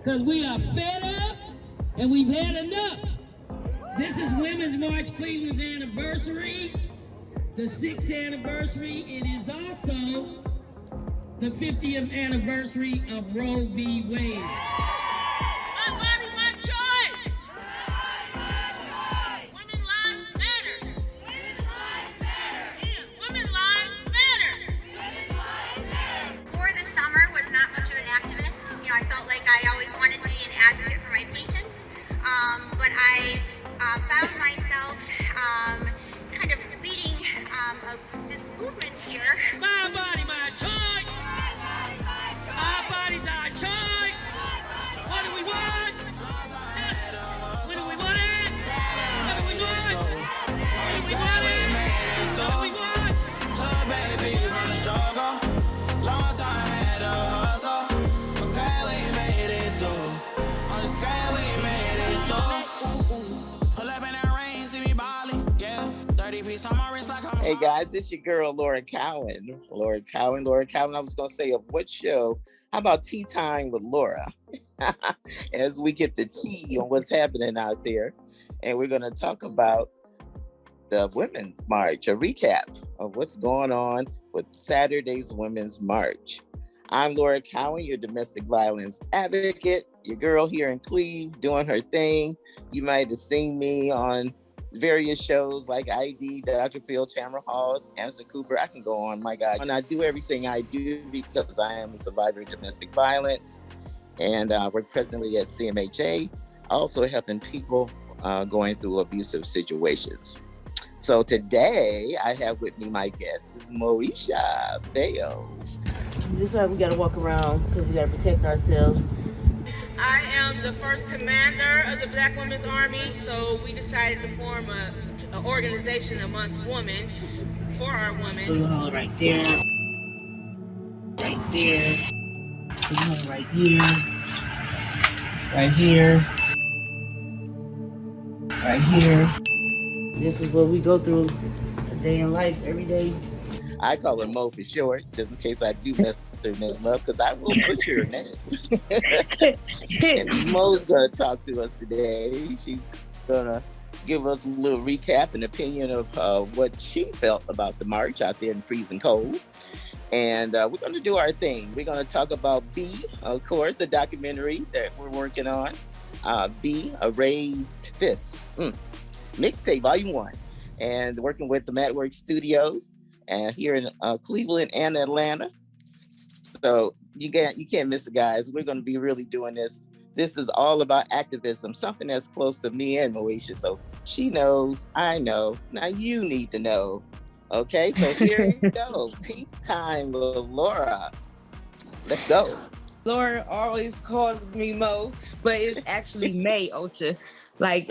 because we are fed up and we've had enough. This is Women's March Cleveland's anniversary, the 6th anniversary. It is also the 50th anniversary of Roe v. Wade. My body, my choice. Women's lives matter. Women's lives matter. Before the summer was not much of an activist. You know, I felt like I always wanted to be an advocate for my patients. But I found myself kind of leading this movement here. My body, my choice. Our bodies, our choice. What do we want? What do we want it? What do we want? What do we want it? What do we want? Her baby from the struggle. Long time had a hustle. I'm glad we made it through. I'm just glad we made it through. Pull up in that rain, see me ballin'. Yeah, 30 feet on my wrist like I'm. Hey guys, it's your girl Laura Cowan. Laura Cowan. I was gonna say, of what show? How about Tea Time with Laura? As we get the tea on what's happening out there, and we're gonna talk about the Women's March, a recap of what's going on with Saturday's Women's March. I'm Laura Cowan, your domestic violence advocate, your girl here in Cleve, doing her thing. You might have seen me on various shows like ID, Dr. Phil, Tamara Hall, Anderson Cooper. I can go on, my God. And I do everything I do because I am a survivor of domestic violence. And we're presently at CMHA, also helping people going through abusive situations. So today I have with me my guest is Maosha Vales. This is why we gotta walk around, because we gotta protect ourselves. I am the first commander of the Black Women's Army, so we decided to form an organization amongst women, for our women. Blue hole right there. Right there. Blue hole right here. Right here. Right here. This is what we go through a day in life, every day. I call her Mo for short, just in case I do mess her name up, because I will butcher her name. And Mo's going to talk to us today. She's going to give us a little recap and opinion of what she felt about the march out there in freezing cold. And we're going to do our thing. We're going to talk about B, of course, the documentary that we're working on. B, A Raised Fist. Mixtape, Volume 1. And working with the Madwork Studios. And here in Cleveland and Atlanta. So you can't miss it, guys. We're going to be really doing this. This is all about activism, something that's close to me and Moasha. So she knows, I know. Now you need to know. Okay, so here you go. Tea time with Laura. Let's go. Laura always calls me Mo, but it's actually Maosha. Like,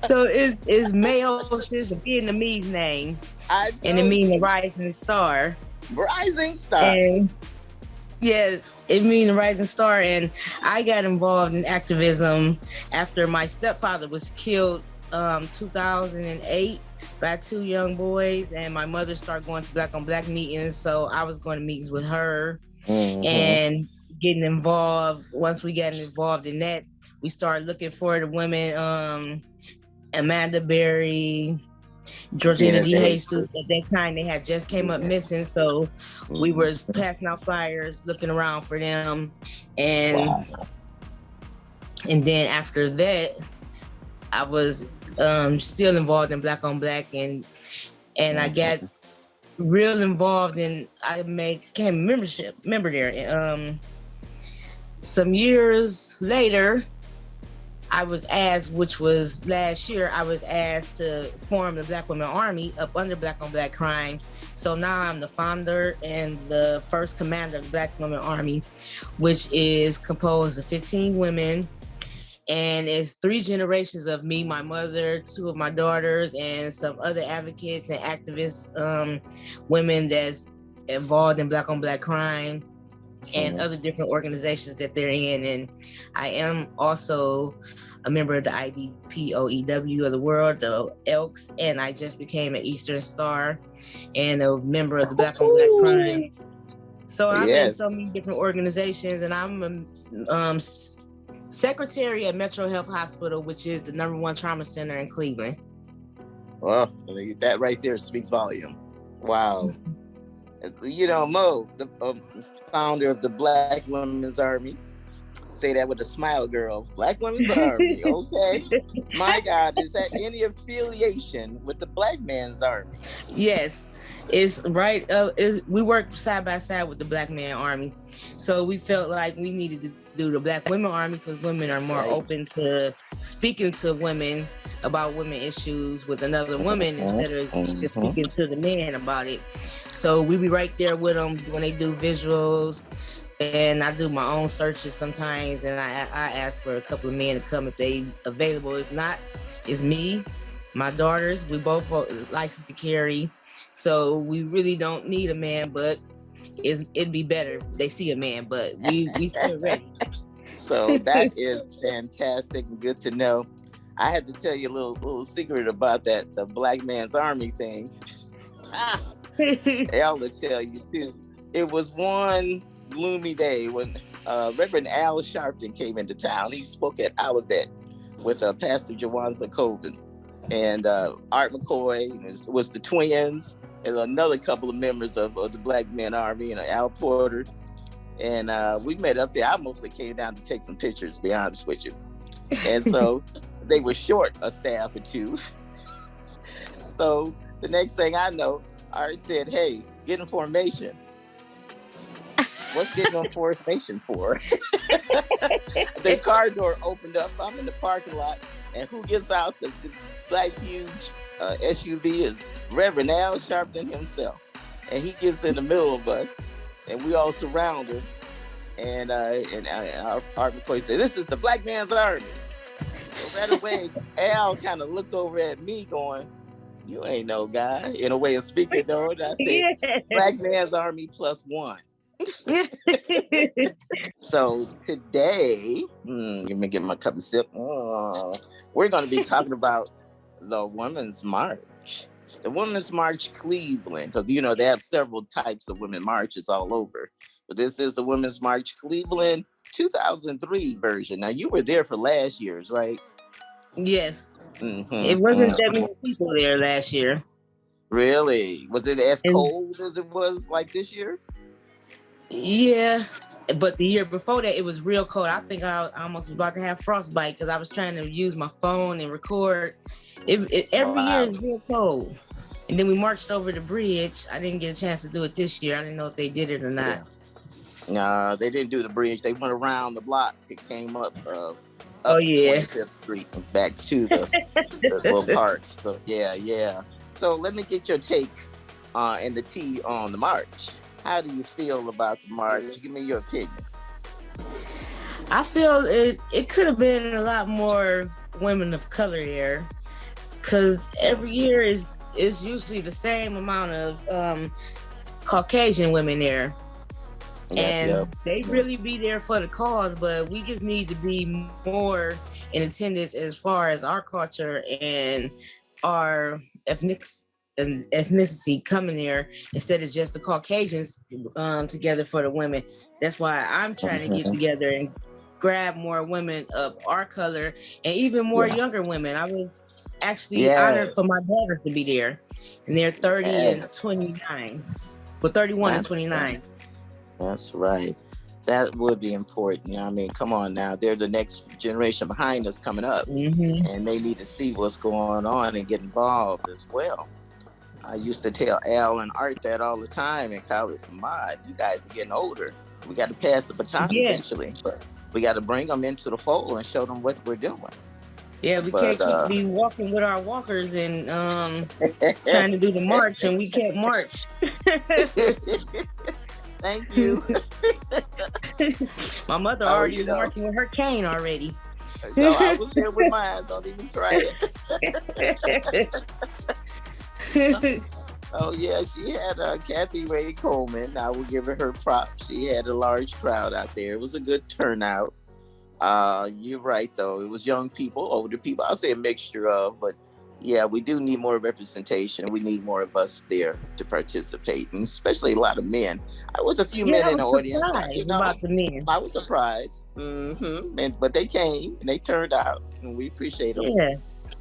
so it's Maosha is the Vietnamese name, and it means rising star. Rising star. And yes, it means rising star. And I got involved in activism after my stepfather was killed 2008 by 2 young boys, and my mother started going to Black on Black meetings, so I was going to meetings with her. And getting involved. Once we got involved in that, we started looking for the women, Amanda Berry, Georgina D. Jesus. At that time, they had just came up missing, so we were passing out flyers, looking around for them, and and then after that, I was still involved in Black on Black, and I got real involved, and I became a member there. Some years later, I was asked, which was last year, I was asked to form the Black Women Army up under Black on Black crime. So now I'm the founder and the first commander of the Black Women Army, which is composed of 15 women. And it's 3 generations of me, my mother, 2 of my daughters, and some other advocates and activists, women that's involved in Black on Black crime and other different organizations that they're in. And I am also a member of the IBPOEW of the world, the Elks, and I just became an Eastern Star and a member of the Black on Black crime. So I'm in so Yes. many different organizations, and I'm secretary at Metro Health Hospital, which is the #1 trauma center in Cleveland. Well, that right there speaks volume. Wow. You know, Mo, the founder of the Black Women's Army, say that with a smile, girl. Black Women's Army, okay. My God, is that any affiliation with the Black Man's Army? Yes, it's right. We work side by side with the Black Man Army, so we felt like we needed to do the Black Women Army because women are more Right. open to speaking to women about women issues with another woman instead of just speaking to the man about it. So we be right there with them when they do visuals. And I do my own searches sometimes, and I ask for a couple of men to come if they available. If not, it's me, my daughters. We both licensed to carry, so we really don't need a man. But it'd be better if they see a man. But we still ready. So that is fantastic and good to know. I had to tell you a little secret about the Black Man's Army thing. Al will tell you too. It was one gloomy day when Reverend Al Sharpton came into town. He spoke at Olivet with Pastor Jawanza Cowan and Art McCoy was the twins and another couple of members of the Black Men Army and Al Porter. And we met up there. I mostly came down to take some pictures, to be honest with you. And so they were short a staff or two. So the next thing I know, Art said, "Hey, get in formation." What's getting on formation for? The car door opened up. I'm in the parking lot, and who gets out? This black huge SUV is Reverend Al Sharpton himself, and he gets in the middle of us, and we all surround him. And our McCoy said, "This is the Black Man's Army." So right away, Al kind of looked over at me, going, "You ain't no guy," in a way of speaking, though. And I said, "Black Man's Army +1." So today, let me get my cup of sip. We're going to be talking about the Women's March. The Women's March Cleveland, because you know they have several types of women marches all over. But this is the Women's March Cleveland 2003 version. Now you were there for last year's, right? Yes. It wasn't that many people there last year. Really? Was it as cold as it was like this year? Yeah, but the year before that, it was real cold. I think I almost was about to have frostbite because I was trying to use my phone and record. Every year is real cold. And then we marched over the bridge. I didn't get a chance to do it this year. I didn't know if they did it or not. No, they didn't do the bridge. They went around the block. It came up 25th Street and back to the little park. So yeah. So let me get your take and the tea on the march. How do you feel about the march? Give me your opinion. I feel it could have been a lot more women of color there, because every year is usually the same amount of Caucasian women there. And they really be there for the cause, but we just need to be more in attendance as far as our culture and our ethnicity coming there instead of just the Caucasians together for the women. That's why I'm trying to get together and grab more women of our color and even more younger women. I was actually honored for my daughters to be there, and they're 30 and 29. Well, 31 and 29. That's right. That would be important. I mean, come on now. They're the next generation behind us coming up, and they need to see what's going on and get involved as well. I used to tell Al and Art that all the time in college. Mod, you guys are getting older. We got to pass the baton eventually, but we got to bring them into the fold and show them what we're doing. Yeah, we can't be walking with our walkers and trying to do the march, and we can't march. Thank you. My mother already is marching with her cane already. No, I was there with mine. Don't even try it. Oh yeah, she had Kathy Ray Coleman. I will give her props. She had a large crowd out there. It was a good turnout. You're right though. It was young people, older people. I'll say a mixture of, but yeah, we do need more representation. We need more of us there to participate, and especially a lot of men. I was a few men Yeah, I in the was audience. surprised about the men. I was surprised. But they came and they turned out, and we appreciate them Yeah,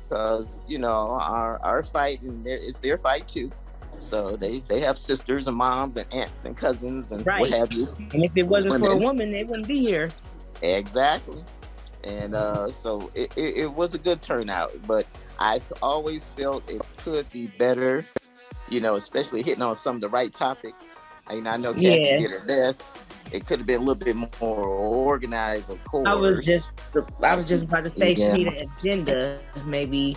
because our fight and it's their fight too. So they have sisters and moms and aunts and cousins and what right. have you. And if it wasn't for a Women. woman, they wouldn't be here. Exactly. And so it was a good turnout, but I always felt it could be better, especially hitting on some of the right topics. I know Kathy Yeah. did her best. It could have been a little bit more organized, of course. I was just about to say she need an agenda, maybe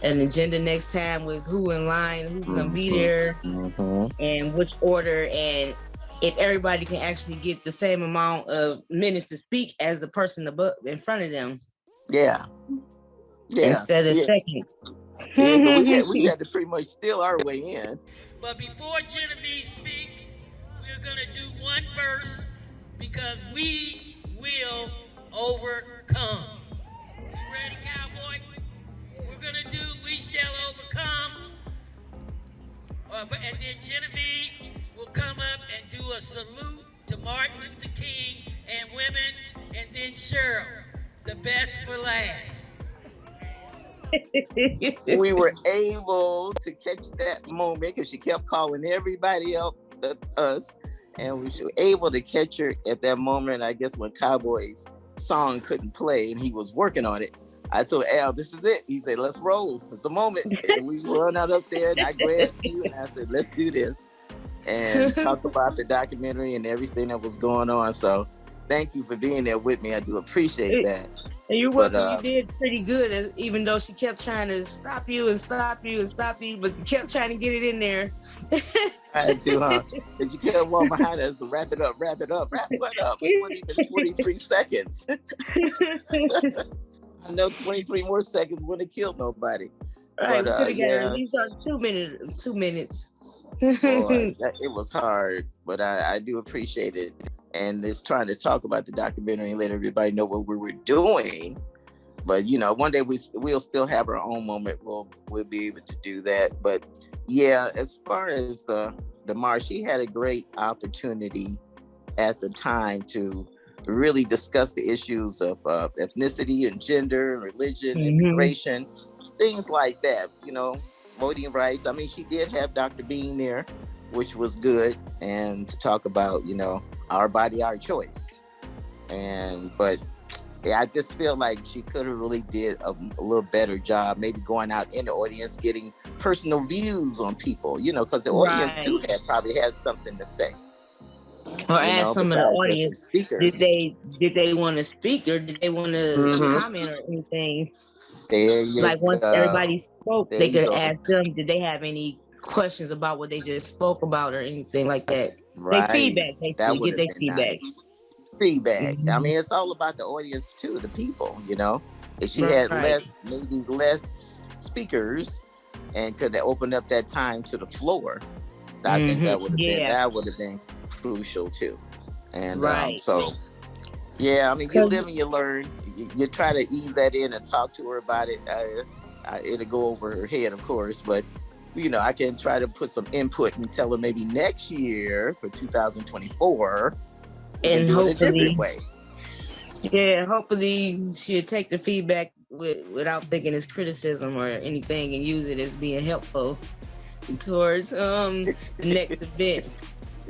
an agenda next time with who in line, who's gonna be there, and which order, and if everybody can actually get the same amount of minutes to speak as the person above in front of them. Yeah. Instead of seconds. Yeah, we had to pretty much steal our way in. But before Genevieve speaks, we're going to do one verse because we will overcome. You ready, cowboy? We're going to do We Shall Overcome. And then Genevieve will come up and do a salute to Martin Luther King and women, and then Cheryl, the best for last. We were able to catch that moment because she kept calling everybody up but us, and we were able to catch her at that moment. I guess when Cowboy's song couldn't play and he was working on it, I told Al, "This is it." He said, "Let's roll. It's the moment." And we run out up there, and I grabbed you and I said, "Let's do this," and talk about the documentary and everything that was going on. So thank you for being there with me. I do appreciate that. You're welcome. You did pretty good, even though she kept trying to stop you, but you kept trying to get it in there. I had to, huh? But you kept walking behind us and wrap it up. It wasn't even 23 seconds. I know 23 more seconds wouldn't have killed nobody. Right, but, we could have got at least 2 minutes. Boy, it was hard, but I do appreciate it. And it's trying to talk about the documentary and let everybody know what we were doing. But one day we'll still have our own moment. We'll be able to do that. But yeah, as far as the march, she had a great opportunity at the time to really discuss the issues of ethnicity and gender, religion, immigration, things like that. Voting rights. I mean, she did have Dr. Bean there, which was good, and to talk about our body, our choice. But I just feel like she could have really did a little better job, maybe going out in the audience, getting personal views on people, because the audience too probably has something to say. Or ask some of the audience, did they want to speak or did they want to comment or anything? Like once everybody spoke, they could ask them, did they have any questions about what they just spoke about or anything like that? Right. Their feedback, basically, get their feedback. Nice. Feedback. I mean, it's all about the audience too, the people, If she had less speakers and could have opened up that time to the floor, I think that would have been crucial too. And so yeah, I mean, you live and you learn. You try to ease that in and talk to her about it. It'll go over her head, of course, but I can try to put some input and tell her maybe next year for 2024, and hopefully, hopefully she'll take the feedback without thinking it's criticism or anything, and use it as being helpful towards the next event.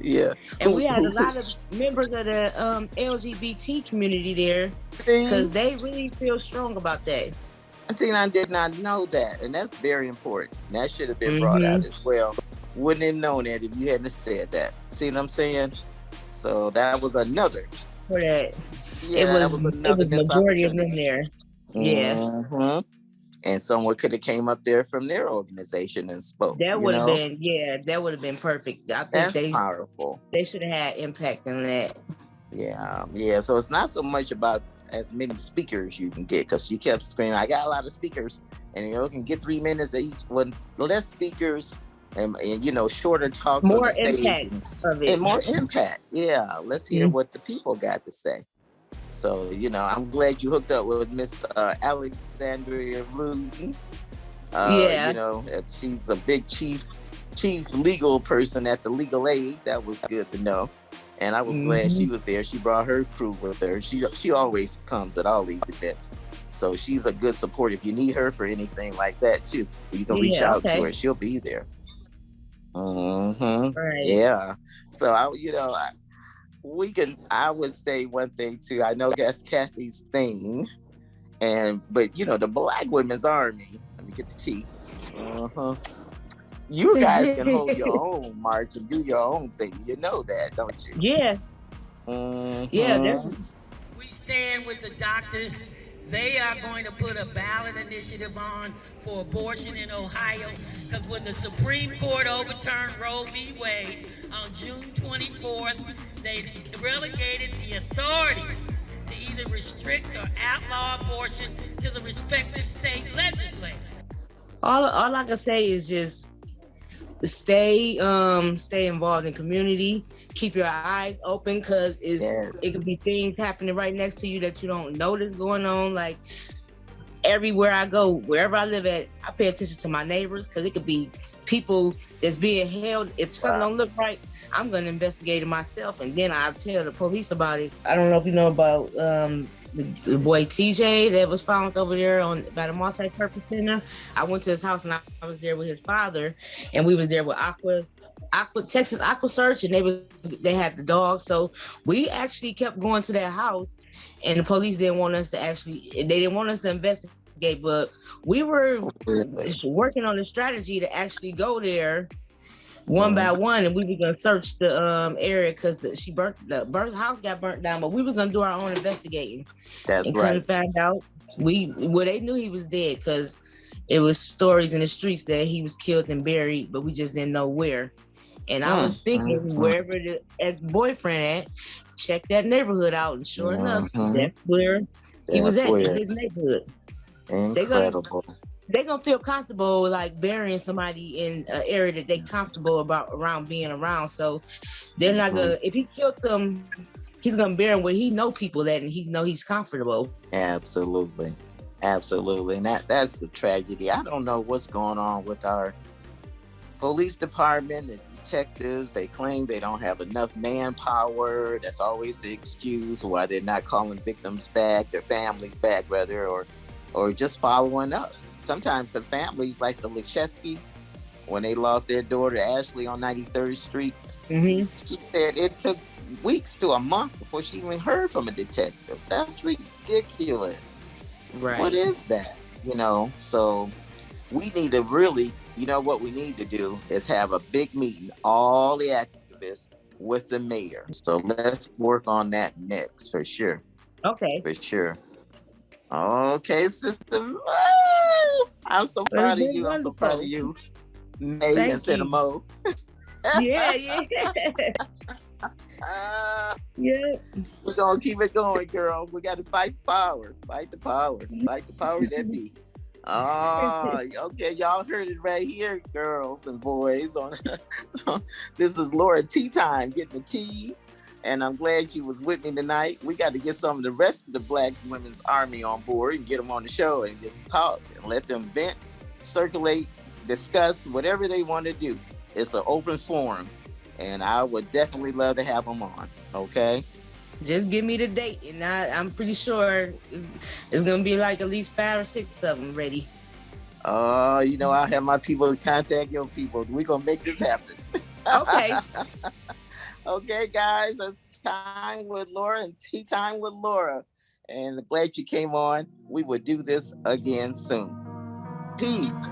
Yeah, and we had a lot of members of the LGBT community there because they really feel strong about that. I did not know that, and that's very important. That should have been brought out as well. Wouldn't have known that if you hadn't said that. See what I'm saying? So that was another. For that, it was majority of them there. Yeah. And someone could have came up there from their organization and spoke. That would have been perfect. I think that's powerful. They should have had impact on that. Yeah. So it's not so much about as many speakers you can get, because she kept screaming, "I got a lot of speakers," and you can get 3 minutes each. With less speakers and shorter talks, more on the stage impact of it, and more impact. Yeah, let's hear what the people got to say. So I'm glad you hooked up with Miss Alexandria Rudin. Yeah. She's a big chief legal person at the legal aid. That was good to know. And I was glad she Hmm. was there. She brought her crew with her. She always comes at all these events. So she's a good support. If you need her for anything like that too, you can reach Yeah. out to Okay. her. She'll be there. Right. Yeah. So I would say one thing too. I know that's Kathy's thing. But the Black Women's Army, let me get the tea. Uh-huh. You guys can hold your own march and do your own thing. You know that, don't you? Yeah. Yeah. Mm-hmm. Definitely. We stand with the doctors. They are going to put a ballot initiative on for abortion in Ohio because when the Supreme Court overturned Roe v. Wade on June 24th, they relegated the authority to either restrict or outlaw abortion to the respective state legislatures. All I can say is just stay involved in community. Keep your eyes open because it Yes. could be things happening right next to you that you don't notice going on. Like everywhere I go, wherever I live at, I pay attention to my neighbors because it could be people that's being held. If something Wow. don't look right, I'm gonna investigate it myself, and then I'll tell the police about it. I don't know if you know about the boy TJ that was found over there by the multi-purpose center. I went to his house and I was there with his father, and we was there with Texas Aqua Search, and they had the dog. So we actually kept going to that house, and the police didn't want us to they didn't want us to investigate, but we were Really? working on a strategy to actually go there one by one, and we were gonna search the area because the house got burnt down, but we were gonna do our own investigating. That's And right. couldn't find out they knew he was dead because it was stories in the streets that he was killed and buried, but we just didn't know where. And I was thinking wherever the ex-boyfriend at, check that neighborhood out, and sure enough, that's where he was That's at in weird. his neighborhood. Incredible. They're gonna feel comfortable like burying somebody in an area that they comfortable around being around. So they're not gonna, if he killed them, he's gonna bury him where he know people that and he know he's comfortable. Absolutely. Absolutely. And that's the tragedy. I don't know what's going on with our police department, the detectives. They claim they don't have enough manpower. That's always the excuse why they're not calling victims back, their families back rather, or just following up. Sometimes the families, like the Lecheskis, when they lost their daughter Ashley on 93rd Street, she said it took weeks to a month before she even heard from a detective. That's ridiculous. Right. What is that? So we need to really, what we need to do is have a big meeting, all the activists with the mayor. So let's work on that next for sure. Okay. For sure. Okay, sister. I'm so It's proud of been you. I'm so proud of wonderful. you. May Thank instead you. of Mo. Yeah. Yeah. We're gonna keep it going, girl. We gotta fight the power. Fight the power. Fight the power that be. Oh, okay. Y'all heard it right here, girls and boys. This is Laura Tea Time, getting the tea. And I'm glad you was with me tonight. We got to get some of the rest of the Black Women's Army on board and get them on the show and just talk and let them vent, circulate, discuss whatever they want to do. It's an open forum, and I would definitely love to have them on. Okay. Just give me the date, and I'm pretty sure it's gonna be like at least 5 or 6 of them ready. I'll have my people contact your people. We're gonna make this happen. Okay. Okay, guys, that's Time with Laura and Tea Time with Laura. And glad you came on. We will do this again soon. Peace.